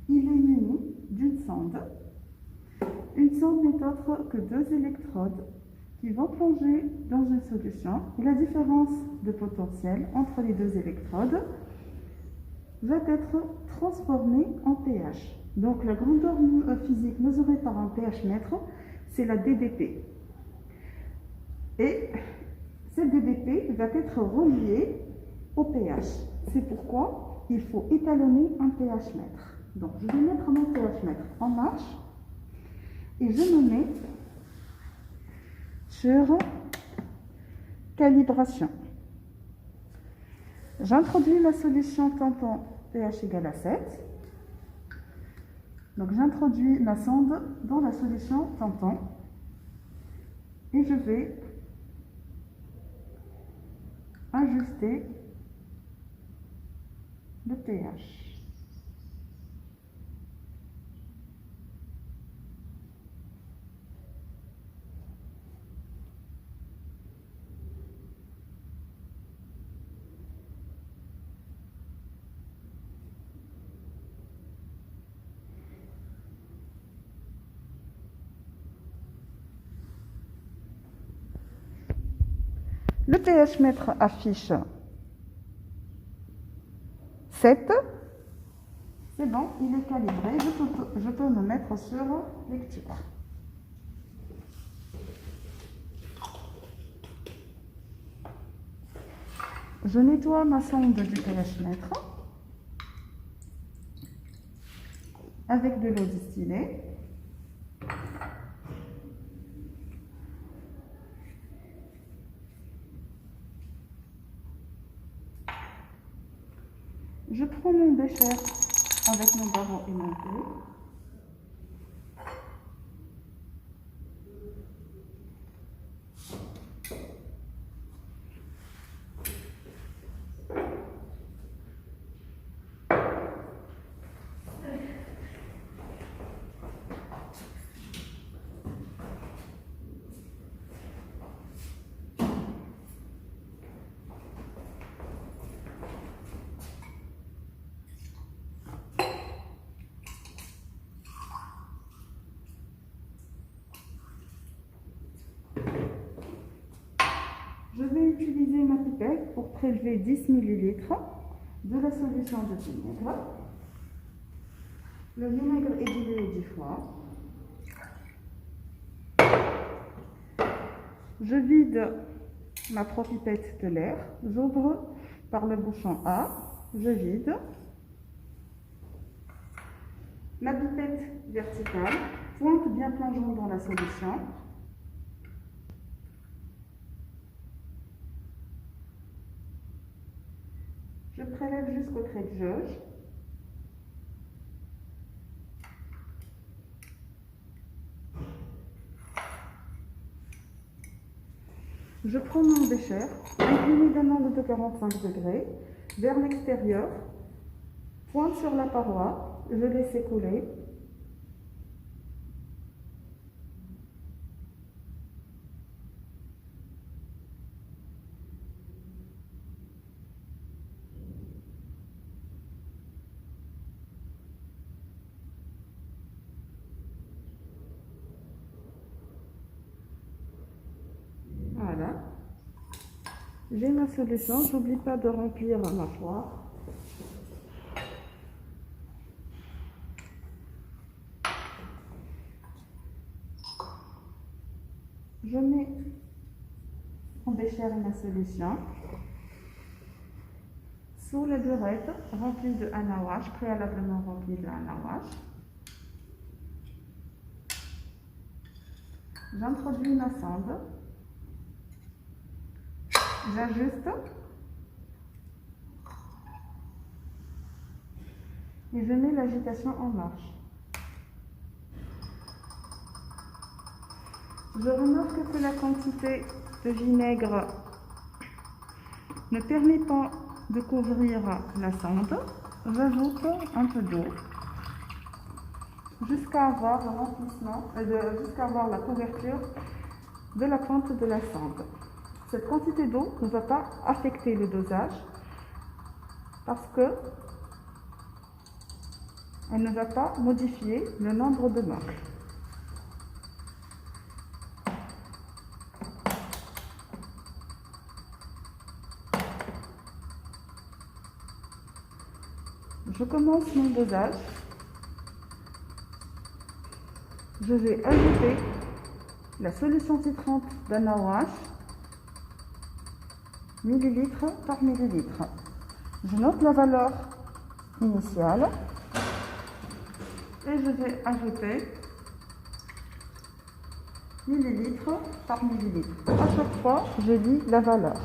il est muni d'une sonde. Une sonde n'est autre que deux électrodes qui vont plonger dans une solution. Et la différence de potentiel entre les deux électrodes va être transformée en pH. Donc la grandeur physique mesurée par un pH mètre, c'est la DDP. Et cette DDP va être reliée au pH. C'est pourquoi il faut étalonner un pH mètre. Donc je vais mettre mon pH mètre en marche et je me mets sur calibration. J'introduis la solution tampon pH égale à 7. Donc j'introduis ma sonde dans la solution tampon et je vais ajuster le pH. Le pH mètre affiche 7. C'est bon, il est calibré. Je peux me mettre sur lecture. Je nettoie ma sonde du pH mètre avec de l'eau distillée. Je prends mon bécher avec mon barreau aimanté. Je vais utiliser ma pipette pour prélever 10 ml de la solution de vinaigre. Le vinaigre est dilué 10 fois. Je vide ma propipette de l'air. J'ouvre par le bouchon A. Je vide. Ma pipette verticale, pointe bien plongeante dans la solution. Je prélève jusqu'au trait de jauge. Je prends mon bécher, incliné d'un angle de 45 degrés, vers l'extérieur, pointe sur la paroi, je laisse écouler. Voilà. J'ai ma solution, j'oublie pas de remplir ma poire. Je mets mon bécher et ma solution sous la burette remplie de anawash, préalablement remplie de anawash. J'introduis ma sonde. J'ajuste et je mets l'agitation en marche. Je remarque que la quantité de vinaigre ne permet pas de couvrir la sonde. J'ajoute un peu d'eau jusqu'à avoir le remplissement, jusqu'à avoir la couverture de la pointe de la sonde. Cette quantité d'eau ne va pas affecter le dosage parce que Elle ne va pas modifier le nombre de marques. Je commence mon dosage. Je vais ajouter la solution titrante d'AnaOH, millilitre par millilitre. Je note la valeur initiale et je vais ajouter millilitre par millilitre. À chaque fois, je lis la valeur.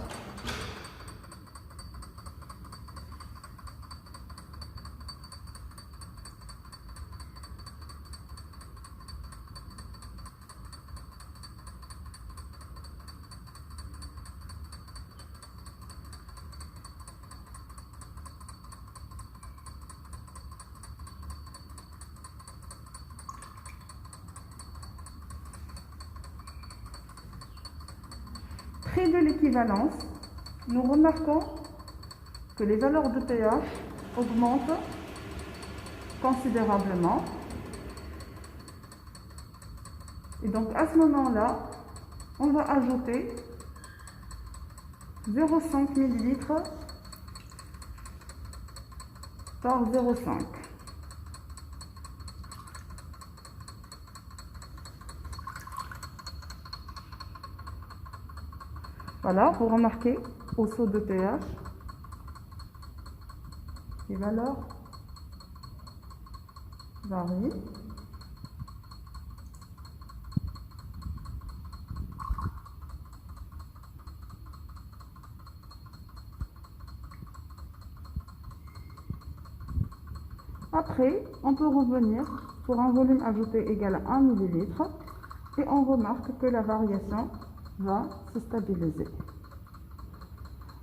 Près de l'équivalence, nous remarquons que les valeurs de pH augmentent considérablement. Et donc à ce moment-là, on va ajouter 0,5 ml par 0,5. Voilà, vous remarquez au saut de pH, les valeurs varient. Après, on peut revenir pour un volume ajouté égal à 1 ml et on remarque que la variation va se stabiliser.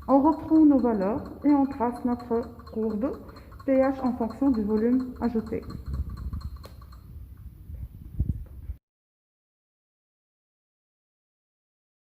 On reprend nos valeurs et on trace notre courbe pH en fonction du volume ajouté.